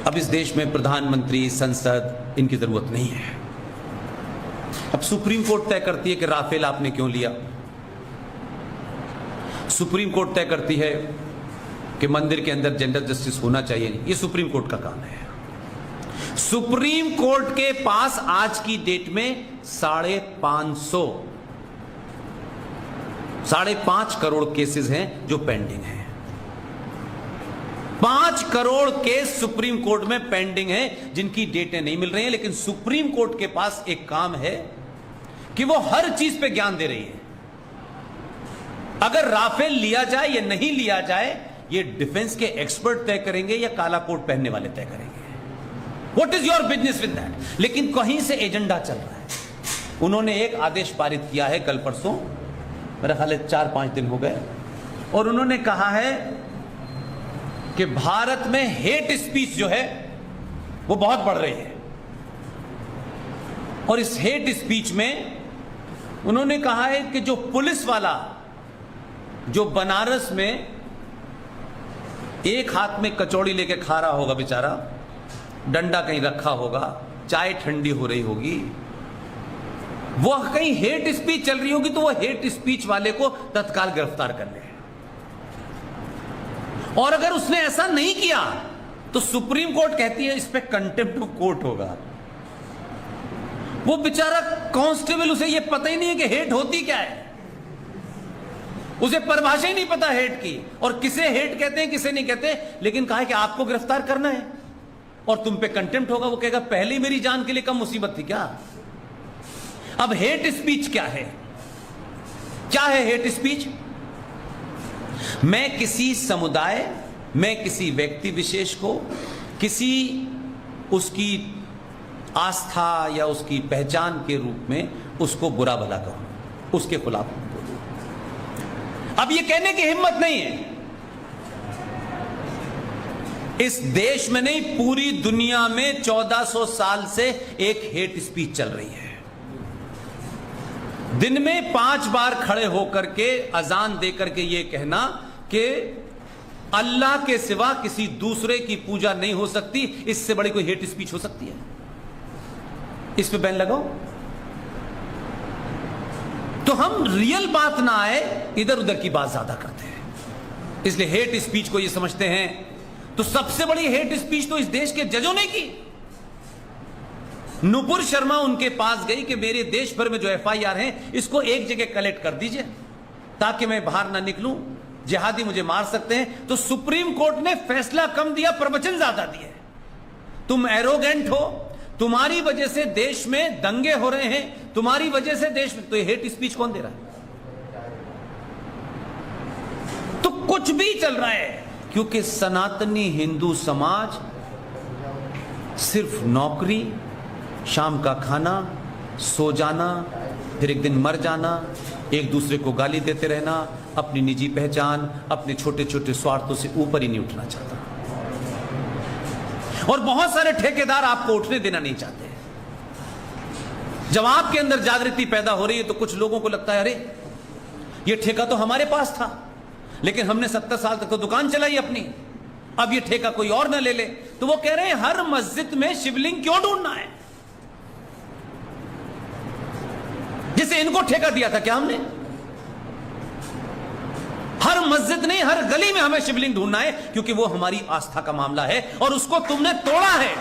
अब इस देश में प्रधानमंत्री, संसद, इनकी जरूरत नहीं है। अब सुप्रीम कोर्ट तय करती है कि राफेल आपने क्यों लिया। सुप्रीम कोर्ट तय करती है कि मंदिर के अंदर जेंडर जस्टिस होना चाहिए। ये सुप्रीम कोर्ट का काम है। सुप्रीम कोर्ट के पास आज की डेट में 5.5 करोड़ केसेस हैं जो पेंडिंग हैं। 5 करोड़ केस सुप्रीम कोर्ट में पेंडिंग हैं जिनकी डेटें नहीं मिल रही हैं। लेकिन सुप्रीम कोर्ट के पास एक काम है कि वो हर चीज पे ज्ञान दे रही है। अगर राफेल लिया जाए या नहीं लिया जाए, ये डिफेंस के एक्सपर्ट तय करेंगे या काला कोट पहनने वाले तय करेंगे। What is your business with that. लेकिन कहीं से एजेंडा चल रहा है। उन्होंने एक आदेश पारित किया है कल परसों, मेरा ख्याल है 4-5 दिन हो गए, और उन्होंने कहा है कि भारत में हेट स्पीच जो है वो बहुत बढ़ रही है। और इस हेट स्पीच में उन्होंने कहा है कि जो पुलिस वाला जो बनारस में एक हाथ में कचौड़ी लेके खा रहा होगा बेचारा, डंडा कहीं रखा होगा, चाय ठंडी हो रही होगी, वह कहीं हेट स्पीच चल रही होगी, तो वह हेट स्पीच वाले को तत्काल गिरफ्तार कर ले। और अगर उसने ऐसा नहीं किया तो सुप्रीम कोर्ट कहती है इस पे कंटेम्प्ट ऑफ कोर्ट होगा। वो बेचारा कांस्टेबल, उसे ये पता ही नहीं है कि हेट होती क्या है, उसे परिभाषा ही नहीं पता हेट की, और किसे हेट कहते हैं किसे नहीं कहते। लेकिन कहा है कि आपको गिरफ्तार करना है और तुम पे कंटेम्प्ट होगा। वो कहेगा पहले ही मेरी जान के लिए कम मुसीबत थी क्या। अब हेट स्पीच क्या है? क्या है हेट स्पीच? मैं किसी समुदाय, मैं किसी व्यक्ति विशेष को किसी उसकी आस्था या उसकी पहचान के रूप में उसको बुरा भला कहूं, उसके खिलाफ बोलूं। अब ये कहने की हिम्मत नहीं है इस देश में नहीं, पूरी दुनिया में 1400 साल से एक हेट स्पीच चल रही है। दिन में 5 बार खड़े होकर के अजान देकर के ये कहना कि अल्लाह के सिवा किसी दूसरे की पूजा नहीं हो सकती, इससे बड़ी कोई हेट स्पीच हो सकती है? इस पे बैन लगाओ। तो हम रियल बात ना आए, इधर उधर की बात ज्यादा करते हैं। इसलिए हेट स्पीच को ये समझते हैं। तो सबसे बड़ी हेट स्पीच तो इस देश के जजों ने की। नुपुर शर्मा उनके पास गई कि मेरे देश भर में जो FIR हैं इसको एक जगह कलेक्ट कर दीजिए ताकि मैं बाहर ना निकलूं, जिहादी मुझे मार सकते हैं। तो सुप्रीम कोर्ट ने फैसला कम दिया, प्रवचन ज्यादा दिए। तुम एरोगेंट हो, तुम्हारी वजह से देश में दंगे हो रहे हैं, तुम्हारी वजह से देश में, तो ये हेट स्पीच कौन दे रहा है? तो कुछ भी चल रहा है, क्योंकि सनातनी हिंदू समाज सिर्फ नौकरी, शाम का खाना, सो जाना, फिर एक दिन मर जाना, एक दूसरे को गाली देते रहना, अपनी निजी पहचान, अपने छोटे छोटे स्वार्थों से ऊपर ही नहीं उठना चाहता। और बहुत सारे ठेकेदार आपको उठने देना नहीं चाहते। जब आपके अंदर जागृति पैदा हो रही है तो कुछ लोगों को लगता है अरे ये ठेका तो हमारे पास था, लेकिन हमने 70 साल तक तो दुकान चलाई अपनी, अब ये ठेका कोई और ना ले ले। तो वो कह रहे हैं हर मस्जिद में शिवलिंग क्यों ढूंढना है? जिसे इनको ठेका दिया था क्या हमने? हर मस्जिद नहीं, हर गली में हमें शिवलिंग ढूंढना है, क्योंकि वो हमारी आस्था का मामला है और उसको तुमने तोड़ा है।